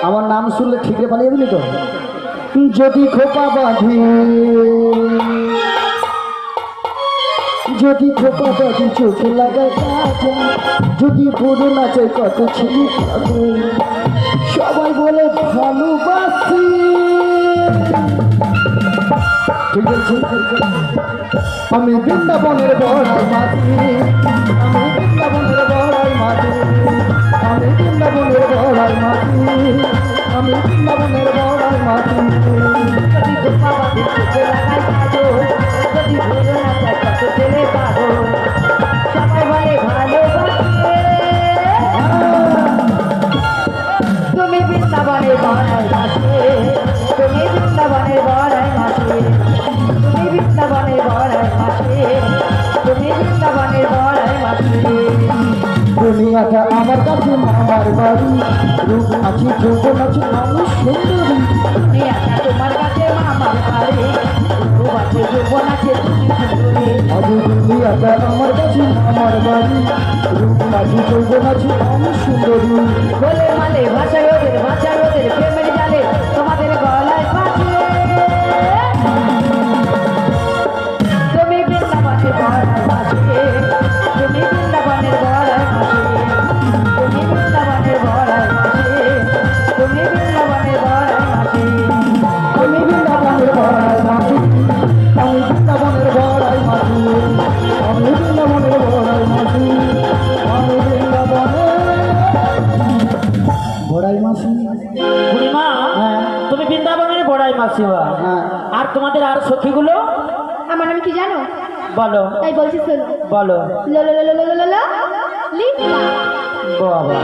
আমার নাম শুনলে ঠিকরে পালিয়ে দিলি তো। যদি খোপা বাঁধি, যদি খোপা বাঁধি চোখে লাগায় কাজে, যদি পুরো নাচে কত ছিলি সবাই বলে ভালোবাসি। আমি বৃন্দাবনের বড়াই মাঝি, আমি বৃন্দাবনের বড়াই মাঝি, আমি বৃন্দাবনের বড়াই মাঝি, আমি বৃন্দাবনের বড়াই মাঝি। যদি খোপা বাঁধি চোখে লাগায় কাজল, যদি পুরো নাচে কত ছেলে পাগল, সবাই বলে ভালোবাসি। তুমি বৃন্দাবনের বড়াই মাঝি, তুমি বৃন্দাবনের বড়াই মাঝি, তুমি বৃন্দাবনের বড়াই মাঝি, তুমি বৃন্দাবনের বড়াই মাঝি। দুনিয়াটা আমার কাছে মামার বাড়ি, রূপ আছে যৌবন আছে আমি সুন্দরী। দুনিয়াটা তোমার কাছে মামার বাড়ি, রূপ আছে যৌবন আছে তুমি সুন্দরী। আজ দুনিয়াটা আমার কাছে মামার বাড়ি, রূপ আছে যৌবন আছে আমি সুন্দরী। বলে মালে ভাষায় ওদের প্রেমের জালে তোমাদের গলায় ফাঁসে। তুমি বৃন্দাবনের বড়াই মাঝি, তুমি বৃন্দাবনের বড়াই মাঝি, তুমি বৃন্দাবনের বড়াই মাঝি, তুমি বৃন্দাবনের বড়াই মাঝি। আমি বৃন্দাবনের বড়াই মাঝি, আমি বৃন্দাবনের বড়াই মাঝি, আমি বৃন্দাবনের বড়াই মাঝি, আমি বৃন্দাবনের বড়াই মাঝি। বুড়িমা, হ্যাঁ। তুমি বৃন্দাবনের বড়াই মাসিমা। হ্যাঁ। আর তোমাদের আর সখীগুলো আমার নাম কি জানো? বলো তাই বলছি শোনো। বলো। লো লো লো লো লো লো লো লিপা, বাবা,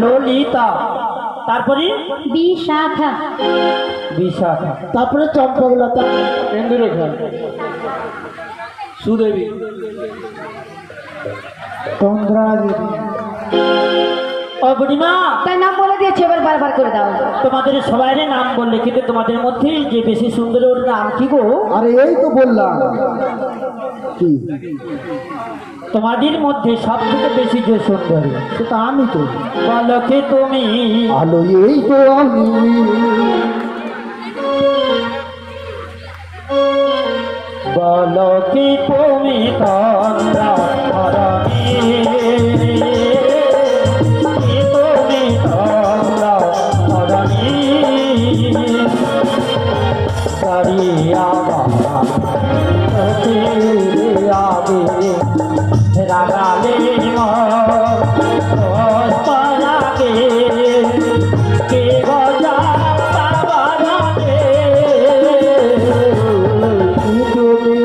ললিতা, তারপরে বিশাখা, বিশাখা, তারপরে চম্পকলতা, ইন্দুরেখা, সুদেবী, চন্দ্রাজি। ও বুড়িমা, তাই নাম বলে দিয়েছে, এবার বারবার করে দাও। তোমাদের সবাইয়ের নাম বললে, কিন্তু তোমাদের মধ্যে যে বেশি সুন্দর ওর নাম কি গো? আরে এই তো বললাম কি, তোমাদের মধ্যে সব থেকে বেশি যে সুন্দর, সেটা আমি তো। বলো কি তুমি? আলো এই তো আমি, বলো কি তুমি? তন্দ্রা ধরণী, কি তুমি তন্দ্রা ধরণী, করিয়া আগে রাগালে পালাগে কে গজা পাবারে। তুমি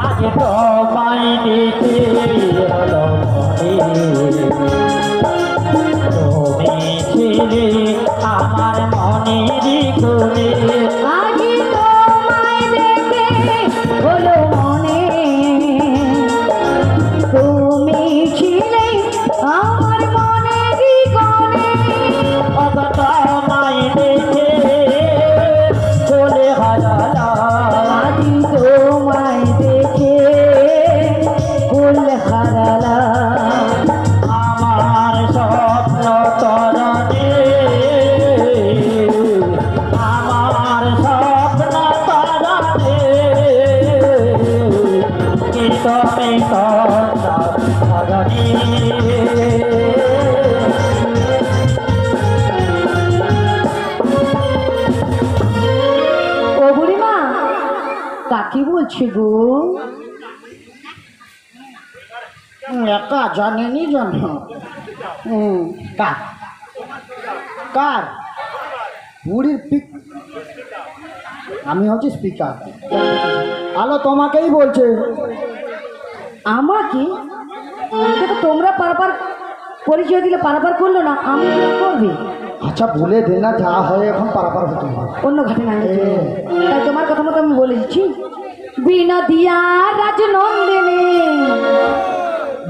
আগে তোমায় দেখে হলো তুমি ছিলে আমার মনেরই কোণে। আগে তোমায় দেখে হলো মনে, তুমি ছিলে আমার মনেরই কোণে। অগত তোমায় দেখে চলে হারালা, আগে তোমায় দেখে ফুল হারালা। আমার স্বপ্ন তরণে, আমার স্বপ্ন তরণে, কি তুমি তন্দ্রা ধরণী। ও বুড়িমা, কাকে বলছে গো? একা জানেনি জানো। কার কার বুড়ির পিক, আমি হচ্ছে স্পিকার। আলো তোমাকেই বলছে। আমাকে? এটা তো তোমরা পারাপার পরিচয় দিলে পারাপার করলো না, আমি কি করবে? আচ্ছা বলে দে না, যা হয় এখন পারাপার হতে হবে। অন্য ঘাটে না, তাই তোমার কথা মতো আমি বলে দিচ্ছি। বিনোদিয়া রাজনন্দিনী,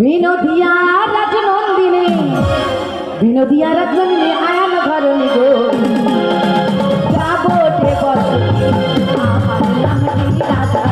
বিনোদিয়া রাজনন্দিনী, বিনোদিয়া রাজনন্দিনী আয়ান ধরণী গো, যাবো যে বসে আমার নাম কি রাধা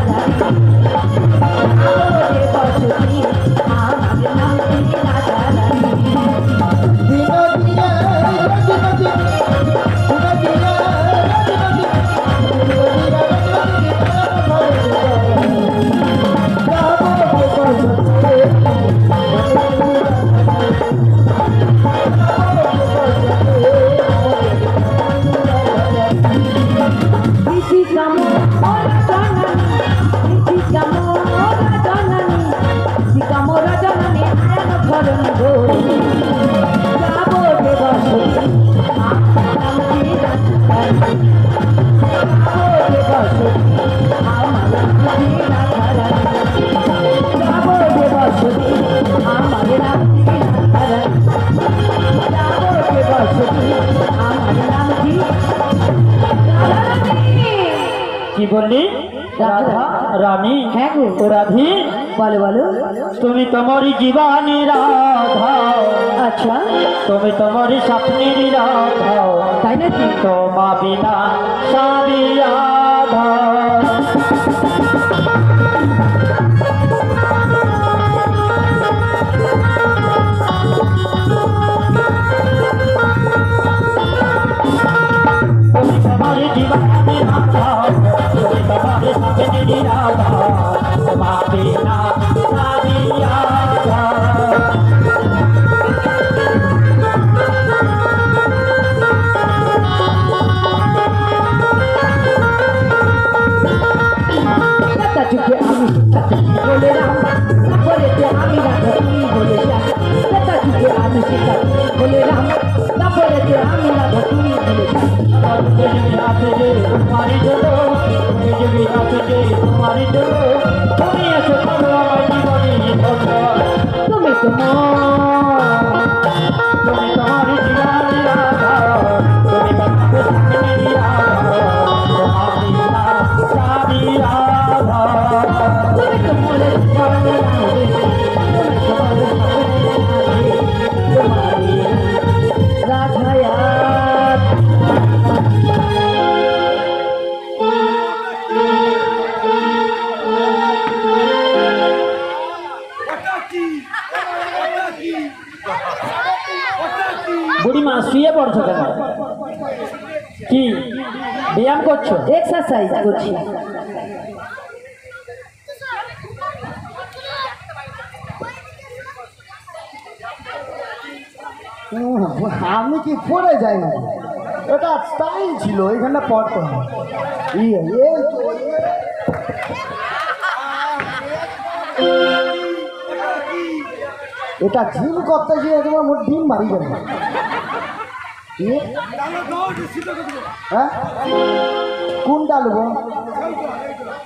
কি বললি? রাধা রানী? হ্যাঁ গো। ও রাধি, বলো বলো। তুমি তোমারই জীবনী রাধা, আচ্ছা, তুমি তোমারই স্বপ্নের রাধা, তাই নাকি? তোমা বিনা সাবি রাধা। তুমি তোমারই জীবনী রাধা, তুমি তোমারই স্বপ্নের রাধা, তোমা বিনা সাবি রাধা। একটা যুগে আমি বলে রাম, তারপরেতে আমি রাধা তুমি বলে শ্যাম। একটা যুগে আমি সীতা বলে রাম, তারপরেতে আমি রাধা তুমি বলে শ্যাম। তোমারই জন্য, তোমারই জন্য, তুমি এসে করো আমার জীবনী ধন্য। তুমি তো তুমি তোমারই জীবনী রাধা, তুমি তোমার স্বপ্নের রাধা, তোমার বিনা সাবি রাধা। তুমি তো বলে রাধে, তুমি তো বলে তোমারি রাধায়াত। বুড়িমা শুয়ে পড়ছো কেন? কি ব্যায়াম করছো? এক্সারসাইজ করছি। আমি কি পড়ে যাই না, এটা স্টাইল ছিল, এখানে পড়তে হয়। এটা জিম করতে গিয়ে তোমার মোট ডিম মারি যাবে। হ্যাঁ, কোন ডালবো?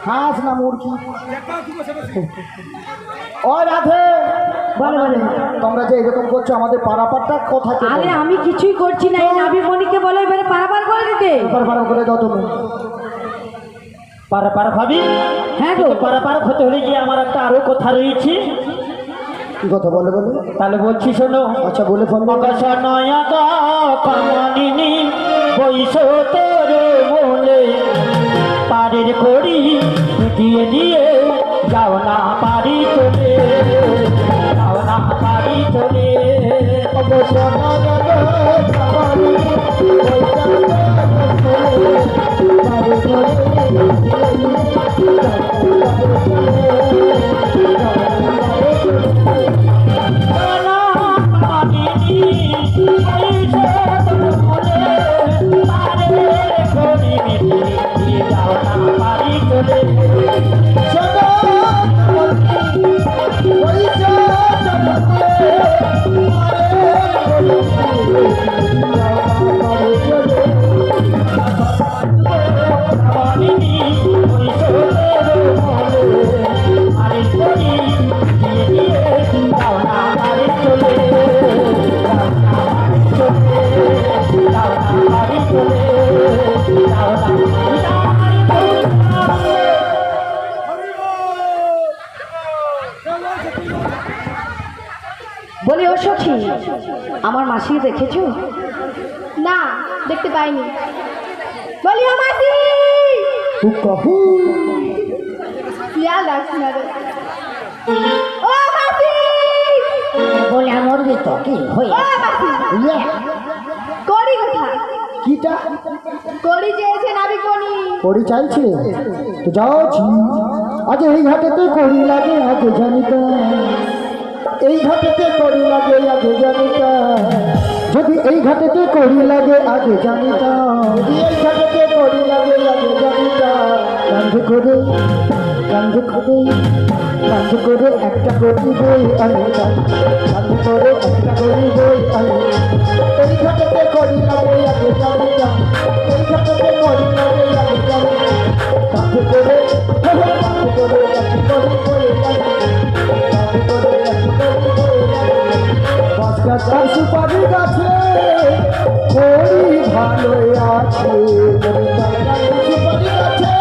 হাঁস না মুরগি? ও রাধে, বলো বলো। তোমরা যে এরকম করছো আমাদের পাড়াপাড়টা কোথায়? আরে আমি কিছুই করছি না, এই নাবি মনিকে বলো এবারে পারাপার করে দিতে। পাড়া করে দাও তুমি। পারাপার ভাবি? হ্যাঁ গো। পারাপার হতে হলে গিয়ে আমার একটা আরো কথা রয়েছে। কি কথা বলে বলে? তাহলে বলছি শোনো। আচ্ছা বলে ফোন। নয়া কামানিনি বৈশ তোর বলে পারের করি দিয়ে দিয়ে যাও না পারি চলে, যাও না পারি চলে। বলি ও সখী, আমার মাসি দেখেছো? না, দেখতে পাইনি। বলি ও মাসি, খেয়াল রাখছি না রে। ও মাসি, বলে আমার তো কি হয়ে ও মাসি, করি কোথায়? কিটা করি চেয়েছে নাবি কোনি। করি চাইছে তো যাচ্ছি। আজ এই ঘাটেতে করি লাগে আগে জানিতা, এই ঘাটেতে করি লাগে আগে জানিতা, যদি এই ঘাটেতে করি লাগে আগে জানিতা, যদি এই ঘাটেতে করি লাগে আগে জানিতা। কান্ধে করে কান্ধে করে কান্ধে করে একটা করি বই আমি, কান্ধে করে একটা করি বই আমি, এই ঘাটেতে করি লাগে আগে জানিতা, এই ঘাটেতে করি লাগে আগে জানিতা। কান্ধে করে কান্ধে করে একটা করি বই আমি, কান্ধে করে একটা করি বই আমি। পাঁচ গাছার সুপারি গাছে করি ভালো আছে, সুপারি গাছে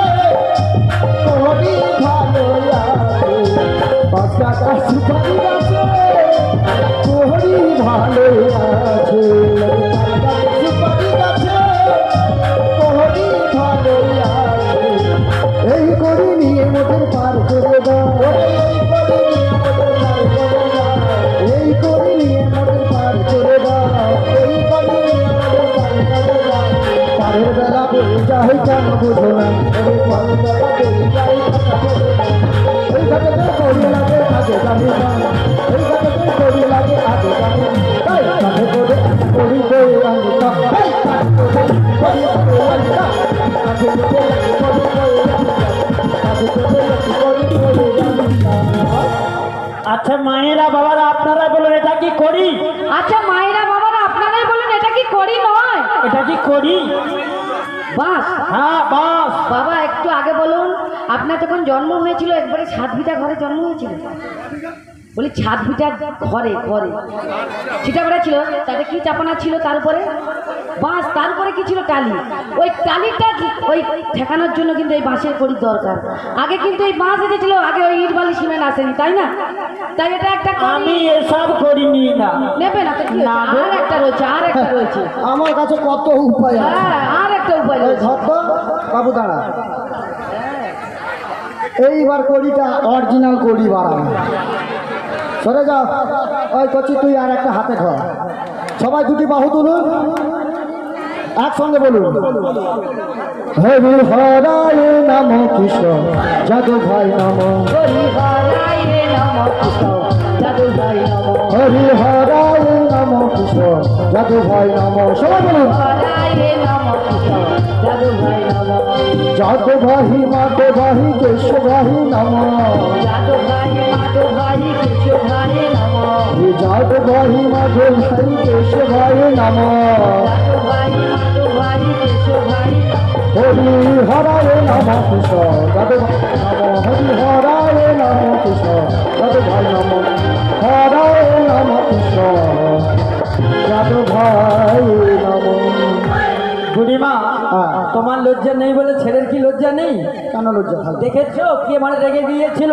আচ্ছা মায়েরা বাবারা আপনারা বলুন এটা কি করি? আচ্ছা মায়েরা বাবারা আপনারাই বলুন এটা কি করি নয়? এটা কি করি? বাস। হ্যাঁ বাস। বাবা একটু আগে বলুন, আপনার যখন জন্ম হয়েছিল একবারে 7 বিটা ঘরে জন্ম হয়েছিল? বলি 7 বিটা ঘরে ঘরে ছিটা বেড়া ছিল, তাতে কি চাপানা ছিল, তারপরে বাঁশ, তারপরে কি ছিল টালি। ওই টালিটা ওই ঠেকানোর জন্য কিন্তু এই বাঁশের কড়ির দরকার। আগে কিন্তু এই বাঁশ এসেছিল, আগে ওই ইট বালি সিমেন্ট আসেনি, তাই না? তাই এটা একটা আমি এসব করিনি না। নেবে না তো কি হয়েছে? আর একটা রয়েছে, আর একটা রয়েছে। আমার কাছে কত উপায় আছে। হ্যাঁ আর একটা উপায় ওই রয়েছে। ধর তো, বাবু দাঁড়া। এইবার কড়িটা অরিজিনাল কড়ি বাড়ানো। সরে যাও। ওই করছি তুই আর একটা হাতে ধর। সবাই দুটি বাহু তুলুন, একসঙ্গে বলুন হরি হরায় নাম কিশোর যাদু ভাই নাম, হরি হরায় নম কৃষ্ণ যাদু ভাই নম, হরি হরায় নাম কিশোর যাদু ভাই নাম। সবাই বলুন হরায় নম কৃষ্ণ যাদু ভাই নম, যাদু ভাই মাধু ভাই কেশব ভাই নাম, যাদু ভাই মাধু ভাই কৃষ্ণ ভাই নম, যাদু ভাই মাধু ভাই কেশব ভাই নাম, যাদু ভাই মাধু ভাই কৃষ্ণ ভাই নম, হরি হরায় নাম কিশোর যাদু ভাই নাম, হরি হরায় নাম কিশোর যাদু ভাই নাম, হরায় নাম কিশোর যাদু ভাই নাম। বুড়িমা তোমার লজ্জা নেই বলে ছেলের কি লজ্জা নেই? কেন লজ্জা খাবে? দেখেছো কে মানে রেগে দিয়েছিল?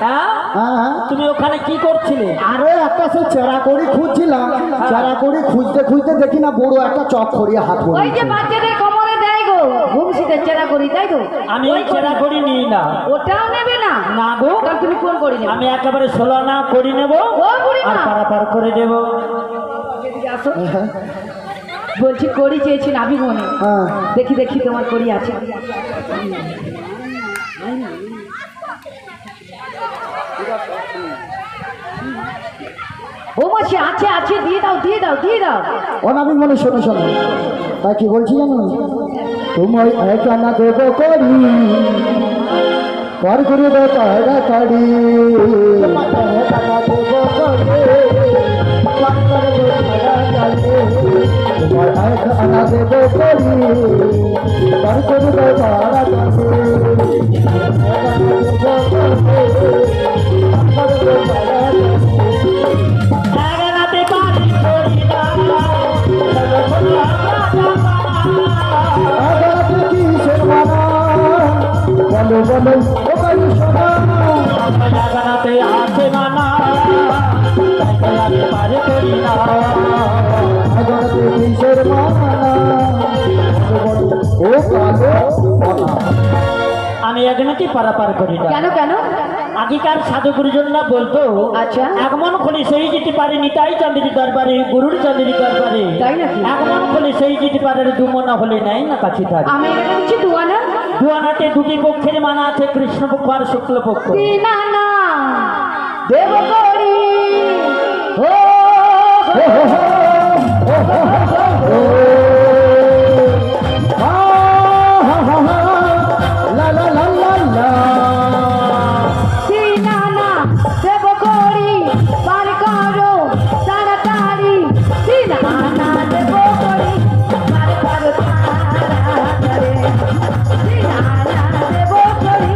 হ্যাঁ হ্যাঁ, তুমি ওখানে কি করছিলে? আরে একটা সে চেরা করি খুঁজছিলাম, চেরা করি খুঁজতে খুঁজতে দেখি না বড় একটা চক করিয়ে হাত ওই যে পড়ে। বাচ্চাদের কোমরে দেয় গো ঘুমসিতে চেরা করি, তাই তো? আমি ওই চেরা করি নিই না। ওটাও নেবে না? না গো, তাহলে তুমি কোন করি নেবে? আমি একেবারে 16 না করি নেব ও বুড়িমা। আর পারাপার করে দেব। এদিকে আসো। হ্যাঁ, বলছি করি চেয়েছি নাবি মনে, হ্যাঁ। দেখি দেখি তোমার করি আছে। ও মাসি আছে আছে, দিয়ে দাও দিয়ে দাও দিয়ে দাও। অনাবিক মনে শোনো শোনো, তাই কি বলছি জানো? তোমায় একানা দেব করি পার করে দাও তাড়াতাড়ি, একানা দেব করি পার করে দাও তাড়াতাড়ি, তোমায় একানা দেব করি পার করে দাও তাড়াতাড়ি, একানা দেব করি পার করে দাও তাড়াতাড়ি। এগারাতে পারি করি না, আগাতে কি শোনা বলো বলো ও কাই শোনা, এগারাতে আছে মানা, এগারাতে পারি করি না। আগাতে কি শোনা ও কালো শোনা। আমি এগারাতে পারাপার করি না। কেন কেন? আগেকার সাধু গুরুজনরা বলতো আচ্ছা। আগমন খলি সেই যেতে পারেনি তাই চাঁদের দরবারে, গুরুর চাঁদের দরবারে তাই নাকি? আগমন খলি সেই যেতে পারে, দুমনা হলে নাই না কাছে থাকে। আমি এটা দিচ্ছি দুয়ানা। দুয়ানাতে দুটি পক্ষের মানা আছে, কৃষ্ণপক্ষ আর শুক্লপক্ষ। তিনানা দেব করি ও লা লা লা লা লা তিনানা দেব করি পার করো তাড়াতাড়ি, তিনানা দেব করি পার করো তাড়াতাড়ি, তিনানা দেব করি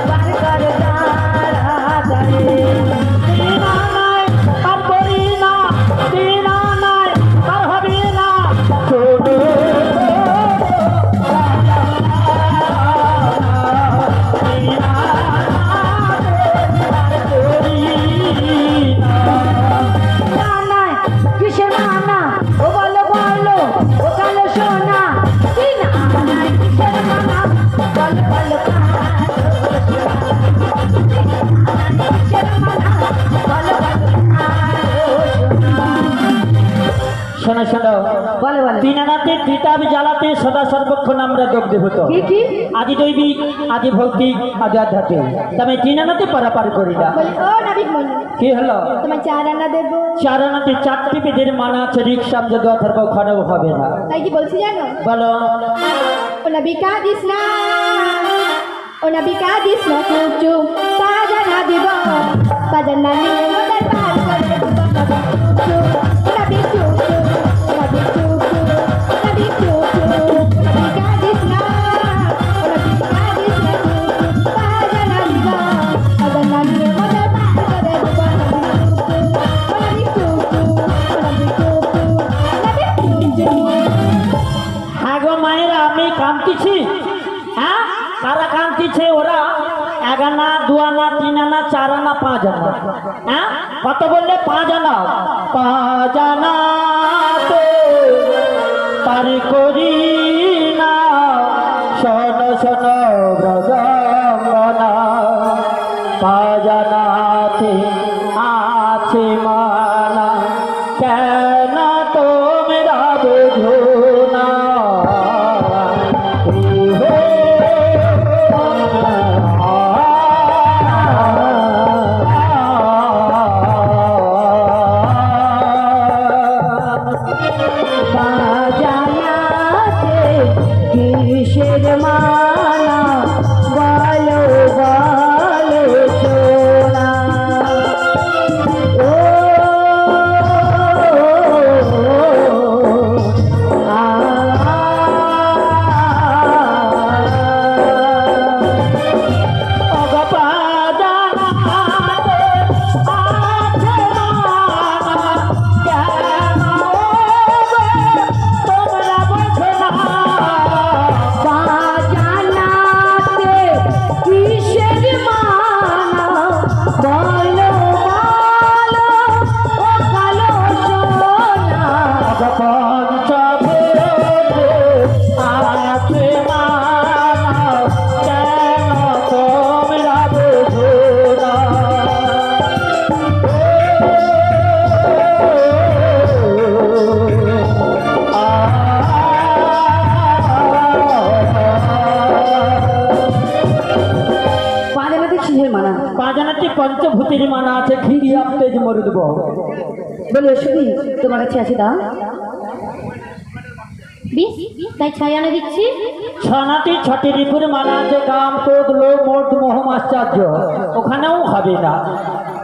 পার করো তাড়াতাড়ি। তিনানায় পার করি না, তিনানায় পার হবে না, ছোটো নানায় কিসের মানা ও বলো বলো ও কালো সোনা, তিনানায় কিসের মানা বলো বলো শোনো শোনো, বলে বলে তিনানাতে তিতাব জ্বালাতে সদা সর্বক্ষণ আমরা দগ্ধ হতো। কি কি? আদি দৈবিক, আদি ভৌতিক, আদি আধ্যাত্মিক। তবে তিনানাতে পারাপার করি না। বলি ও নাবিক মনি, কি হলো? তোমার চা রান্না দেবো। চারানাতে 4টি বেদের মানা আছে, রিক্সাম যদি অথর্ব খড়ব হবে না। তাই কি বলছি জানো? বলো ও নাবিকা দিস না, ও নাবিকা দিস না চুপ চুপ, তা জানা দিব বাজানা নিয়ে মোদের পার করে দেব নবী চুপ নবী চুপ নবী চুপ নবী কাঁদিস না নবী কাঁদিস না বাজানা নিয়ে মোদের পার করে দেব নবী চুপ নবী চুপ নবী চুপ। হ্যাঁ গো মায়েরা, আমি কাঁদতেছি। হ্যাঁ, কারা কাঁদতেছে? ওরা 1 আনা 2 আনা 3 আনা 4 আনা 5 আনা। হ্যাঁ, কত বললে? 5 আনা। 5 আনাতে পারি করি না, শোনো শোনো ব্রজঙ্গনা। 5 আনাতে আছে মানা, কেন তোমরা বুঝো না? বাজানাতে কিসের মানা, বলো বলো সোনা। ও বাজানাতে কিসের মানা, বলো বলো ও কালো সোনা। বাজানাতে কিসের মানা? পাঁচজনাটি পঞ্চভূতির মানা আছে, ঘিরি আপতে যে মরে দেব। বলো শুধু তোমার কাছে আছে দাও। বিশ তাই 6 আনা দিচ্ছি। 6টি 6টি রিপুর মানা আছে, কাম ক্রোধ লোভ মোহ মোহ আশ্চর্য। ওখানেও হবে না।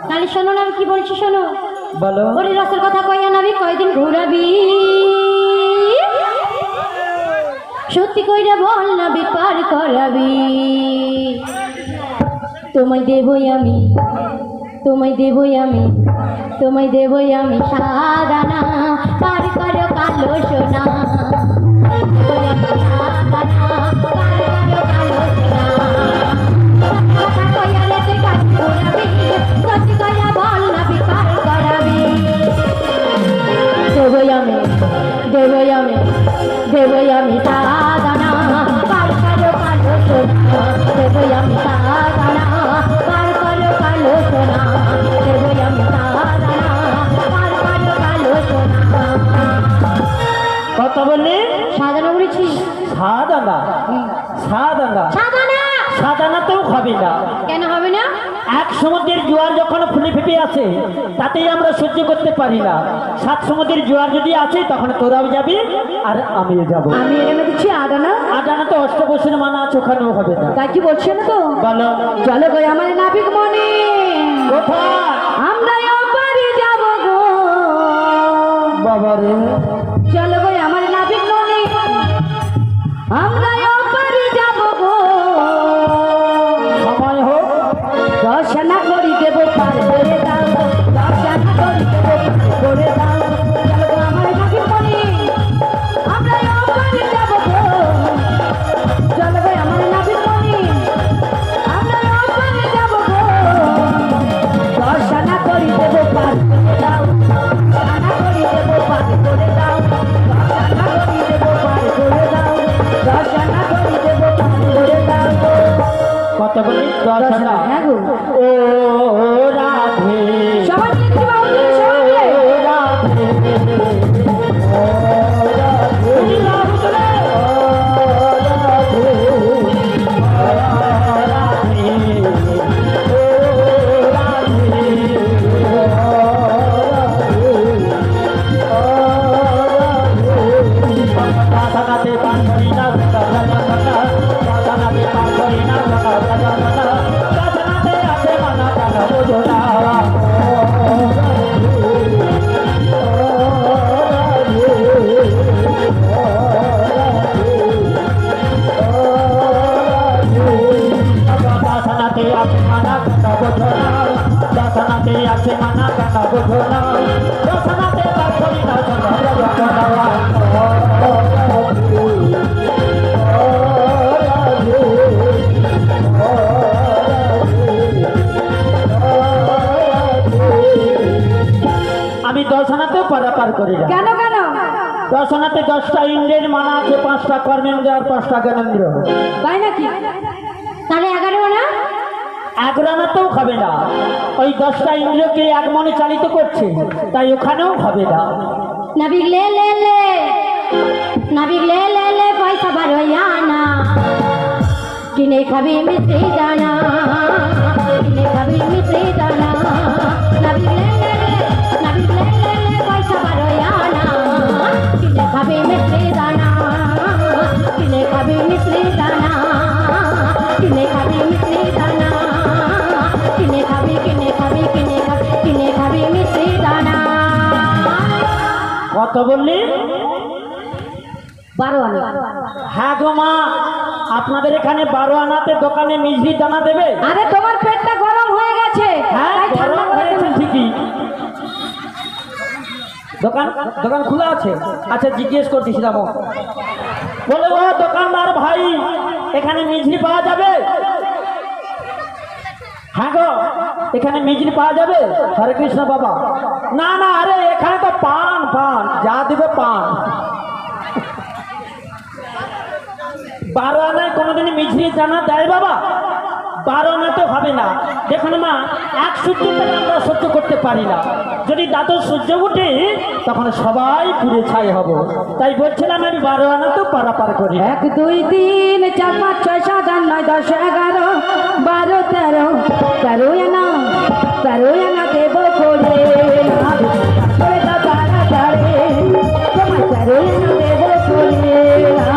তাহলে শোনো না, আমি কি বলছি শোনো। বলো। ওরে রসের কথা কইয়া নাবি, কয়দিন ঘুরাবি? সত্যি কইরা বল নাবি, পার করাবি। তোমায় দেবই আমি, তোমায় দেবই আমি, তোমায় দেবই আমি সাদানা, পার করো কালো সোনা। দেবই আমি সাদানা, পার করো কালো সোনা। কথা কইয়া রে তুই কাজ ঘুরাবি, সত্যি কইরা বল নাবি, পার করাবি। দেবই আমি, দেবই আমি, দেবই আমি সাদানা, পার করো কালো সোনা। দেবই আমি সাদানা, পার করো কালো সোনা। দেবই আমি সাদানা, পার করো কালো সোনা। কত বললি? সাজানো বলেছি। 7 আনা। 7 আনা। সাজানা 7 আনাতেও হবে না। কেন হবে না? এক সমুদ্রের জোয়ার যখন ফুলে ফেপে আছে, তাতেই আমরা সহ্য করতে পারি না। 7 সমুদ্রের জোয়ার যদি আছে, তখন তোরাও যাবি আর আমিও যাবো। আমি এনে দিচ্ছি আদানা। 8 আনাতে অষ্টকোষের মানা আছে, ওখানেও হবে না। তাই কি বলছে না তো? বলো। চলো গো আমার নাবিক মনে, কোথায়? আমরা ওপারে যাব গো। বাবারে, চলো গো আমার নাবিক মনে, আমরা ওপারে যাব গো। সময় হোক। দর্শনা করি দেব, পার করে দাও। দর্শনা করি দেব, পার করে দাও। চলো গো আমার নাবিক মনে, আমরা ওপারে যাব গো। চলো গো আমার নাবিক মনে, আমরা ওপারে যাব গো। দর্শনা করি দেব, পার করে দাও। দর্শনা করি দেব, পার করে দাও। দর্শনা করি দেব, পার করে দাও। দর্শনা করি দেব, পার করে দাও। কত বলি? 10 আনা। হ্যাঁ গো। ও রাধে, সবাই মিলে কিছু বাউল দিলে, সবাই মিলে। ও রাধে, ও রাধে, ও রাধে, দশনাতে আছে মানা কেন বোঝো না, দশনাতে আছে মানা কেন বোঝো না, দশনাতে বাস করি না চন্দ্র জগন্নাথ। আমি দশনাতেও পারাপার করি না। কেন কেন? দশনাতে 10টা ইন্দ্রের মানা আছে, 5টা কর্মেন্দ্র আর 5টা জ্ঞানেন্দ্র। তাই নাকি? তাহলে 11 না? 11 খাবে না, ওই 10টা ইন্দ্রিয়কে এক মনে চালিত করছে, তাই ওখানেও খাবে না। নাবিক লে লে লে, নাবিক লে লে লে, পয়সা বারোয়া না, কিনে খাবি মিষ্টি দানা, কিনে খাবি মিষ্টি দানা। নাবিক লে লে লে, নাবিক লে লে লে, পয়সা বারোয়া না, কিনে খাবি মিষ্টি দানা, কিনে খাবি মিষ্টি দানা, কিনে খাবি মিষ্টি দানা, কিনে খাবি কিনে খাবি কিনে খাবি কিনে খাবি মিষ্টি দানা। কত বললি? 12 আনা। হ্যাঁ গো মা, আপনাদের এখানে 12 আনাতে দোকানে মিষ্টি দানা দেবে? আরে তোমার পেটটা গরম হয়ে গেছে, হ্যাঁ তাই ঠান্ডা গরম করে হয়েছে দেবো। ঠিকই। দোকান দোকান খোলা আছে? আচ্ছা জিজ্ঞেস করতেছিলাম। বলে ও দোকানদার ভাই, এখানে মিষ্টি পাওয়া যাবে? হ্যাঁ গো, এখানে মিষ্টি পাওয়া যাবে? হরে কৃষ্ণ বাবা। না না, আরে এখানে তো পান, পান যা দিবে পান। 12 আনায় কোনোদিনই মিষ্টি দানা দেয় বাবা? 12 আনা তো হবে না। দেখুন মা, 1 সূর্যটা আমরা সহ্য করতে পারি না। যদি দাঁতর সূর্য উঠে তখন সবাই পুড়ে ছাই হব, তাই বলছিলাম আমি 12 আনা তো পারাপার করি। 1 2 3 4 5 6 7 8 9 10 11 12 13 13 আনা, 13 আনা দেব করে না, করে দাও তাড়াতাড়ি, তোমার 13 আনা দেব করে না,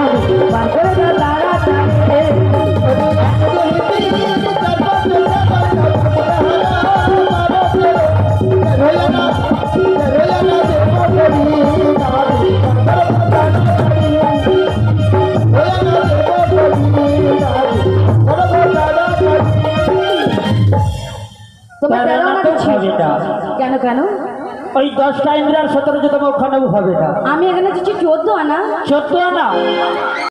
বার করে দাও তাড়াতাড়ি। তোমার 13 আনা তো হবে না। কেন কেন? ওই 10টা ইন্দ্রিয়ার 17 ওখানেও হবে না। আমি এখানে দিচ্ছি 14 আনা। 14 আনা